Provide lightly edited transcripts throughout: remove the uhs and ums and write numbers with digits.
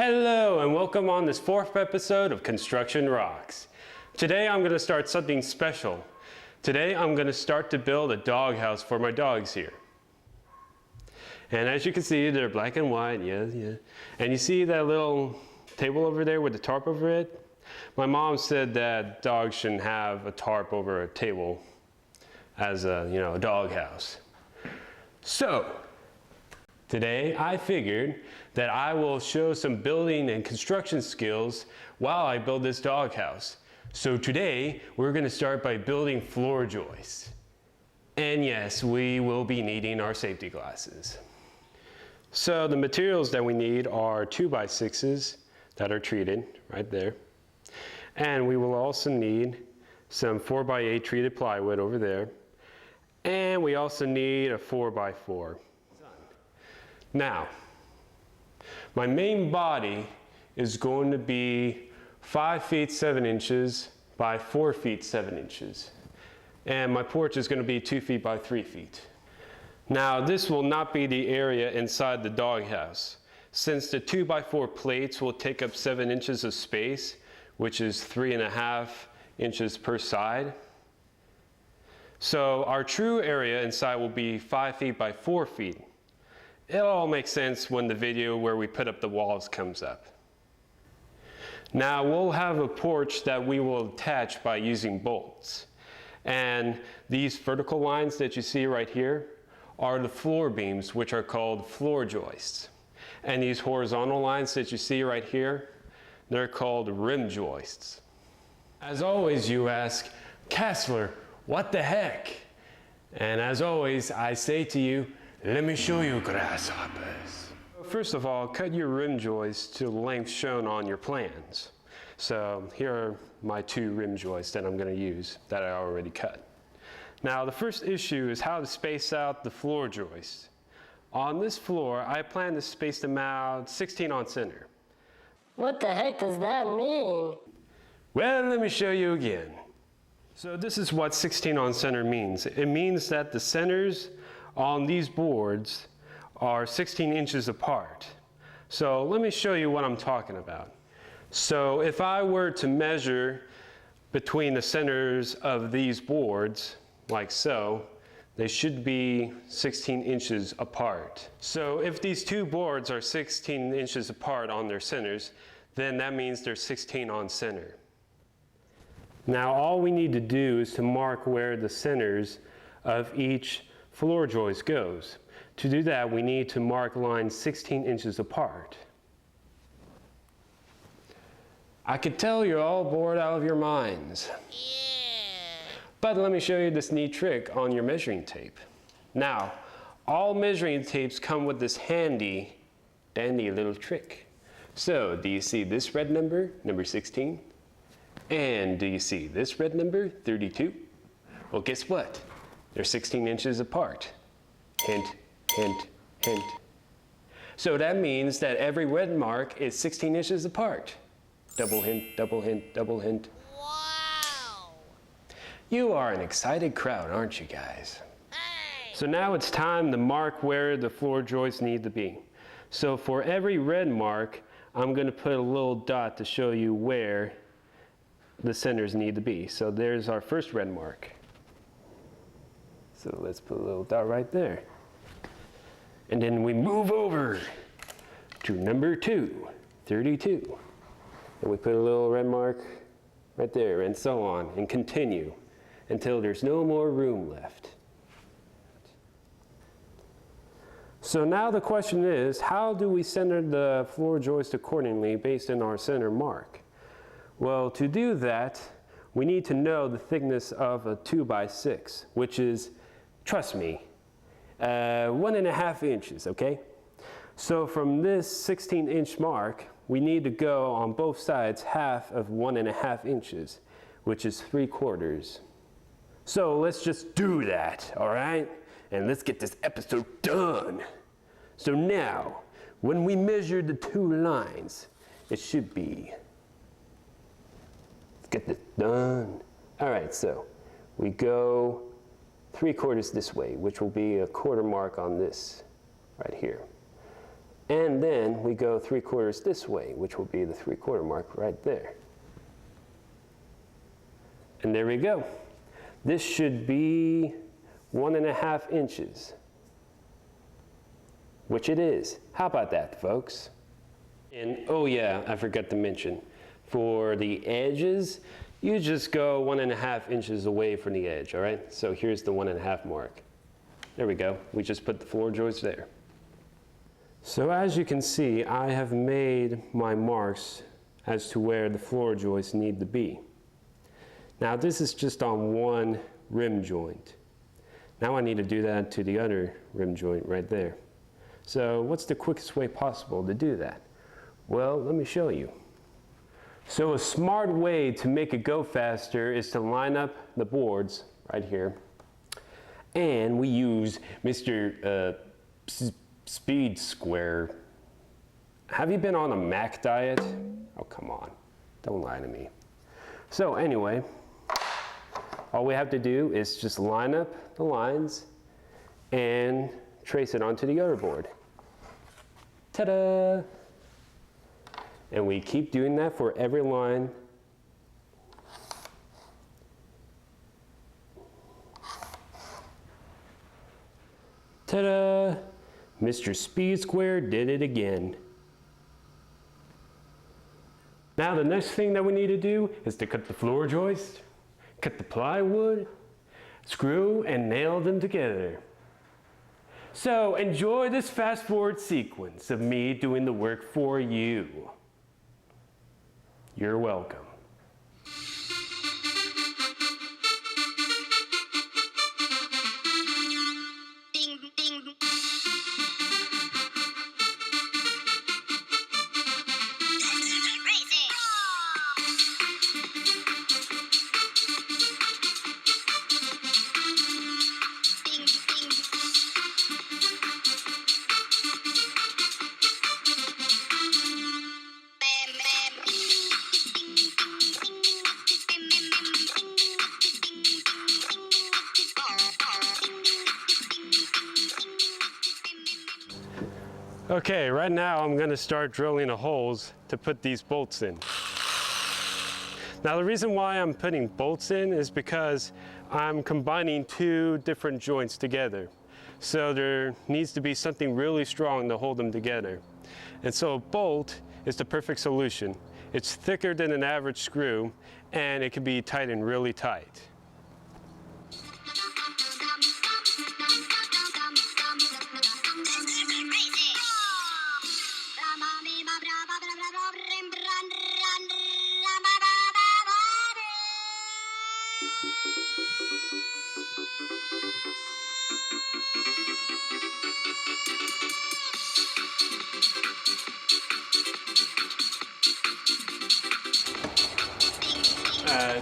Hello and welcome on this fourth episode of Construction Rocks. Today I'm going to start something special. Today I'm going to start to build a doghouse for my dogs here. And as you can see, they're black and white, yeah. And you see that little table over there with the tarp over it? My mom said that dogs shouldn't have a tarp over a table as a doghouse. So today I figured that I will show some building and construction skills while I build this doghouse. So today we're going to start by building floor joists. And yes, we will be needing our safety glasses. So the materials that we need are 2x6s that are treated right there. And we will also need some 4x8 treated plywood over there. And we also need a 4x4. Now, my main body is going to be 5 feet 7 inches by 4 feet 7 inches. And my porch is going to be 2 feet by 3 feet. Now, this will not be the area inside the doghouse, since the 2x4 plates will take up 7 inches of space, which is 3.5 inches per side. So our true area inside will be 5 feet by 4 feet. It'll all make sense when the video where we put up the walls comes up. Now we'll have a porch that we will attach by using bolts. And these vertical lines that you see right here are the floor beams, which are called floor joists. And these horizontal lines that you see right here, they're called rim joists. As always, you ask, Kessler, what the heck? And as always, I say to you, let me show you, grasshoppers. First of all, cut your rim joists to the length shown on your plans. So here are my 2 rim joists that I'm going to use that I already cut. Now the first issue is how to space out the floor joists. On this floor, I plan to space them out 16 on center. What the heck does that mean? Well, let me show you again. So this is what 16 on center means. It means that the centers on these boards are 16 inches apart. So let me show you what I'm talking about. So if I were to measure between the centers of these boards, like so, they should be 16 inches apart. So if these 2 boards are 16 inches apart on their centers, then that means they're 16 on center. Now all we need to do is to mark where the centers of each floor joist goes. To do that, we need to mark lines 16 inches apart. I could tell you're all bored out of your minds. But let me show you this neat trick on your measuring tape. Now, all measuring tapes come with this handy dandy little trick. So, do you see this red number, number 16? And do you see this red number, 32? Well, guess what? They're 16 inches apart. Hint, hint, hint. So that means that every red mark is 16 inches apart. Double hint, double hint, double hint. Wow! You are an excited crowd, aren't you guys? Hey. So now it's time to mark where the floor joists need to be. So for every red mark, I'm going to put a little dot to show you where the centers need to be. So there's our first red mark. So let's put a little dot right there. And then we move over to number 2, 32. And we put a little red mark right there, and so on, and continue until there's no more room left. So now the question is, how do we center the floor joist accordingly based on our center mark? Well, to do that, we need to know the thickness of a 2x6, which is, trust me, 1.5 inches, okay? So from this 16-inch mark, we need to go on both sides half of 1.5 inches, which is 3/4. So let's just do that, all right? And let's get this episode done. So now, when we measure the 2 lines, it should be, let's get this done. All right, so we go 3/4 this way, which will be a 1/4 mark on this right here. And then we go 3/4 this way, which will be the 3/4 mark right there. And there we go. This should be 1.5 inches, which it is. How about that, folks? And oh yeah, I forgot to mention, for the edges, you just go 1.5 inches away from the edge, all right? So here's the 1.5 mark. There we go. We just put the floor joist there. So as you can see, I have made my marks as to where the floor joists need to be. Now this is just on one rim joint. Now I need to do that to the other rim joint right there. So what's the quickest way possible to do that? Well, let me show you. So a smart way to make it go faster is to line up the boards right here. And we use Mr. Speed Square. Have you been on a Mac diet? Oh, come on. Don't lie to me. So anyway, all we have to do is just line up the lines and trace it onto the other board. Ta-da! And we keep doing that for every line. Ta-da! Mr. Speed Square did it again. Now the next thing that we need to do is to cut the floor joist, cut the plywood, screw and nail them together. So enjoy this fast forward sequence of me doing the work for you. You're welcome. Okay, right now I'm going to start drilling the holes to put these bolts in. Now the reason why I'm putting bolts in is because I'm combining two different joints together. So there needs to be something really strong to hold them together. And so a bolt is the perfect solution. It's thicker than an average screw and it can be tightened really tight.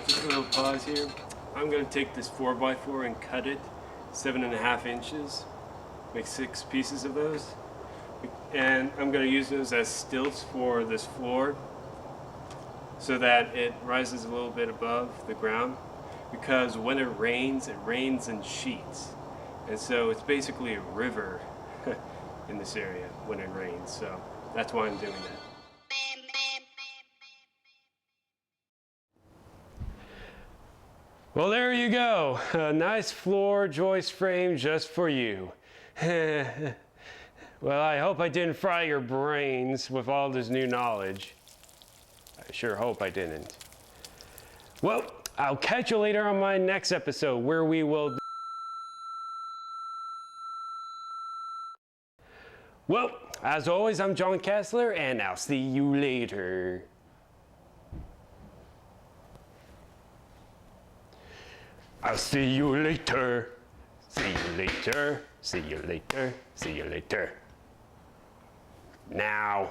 Just a little pause here. I'm going to take this 4x4 and cut it 7.5 inches. Make 6 pieces of those. And I'm going to use those as stilts for this floor so that it rises a little bit above the ground. Because when it rains in sheets. And so it's basically a river in this area when it rains. So that's why I'm doing that. Well, there you go. A nice floor joist frame just for you. Well, I hope I didn't fry your brains with all this new knowledge. I sure hope I didn't. Well, I'll catch you later on my next episode where we will... Well, as always, I'm John Kessler, and I'll see you later. I'll see you later. See you later. See you later. See you later. Now.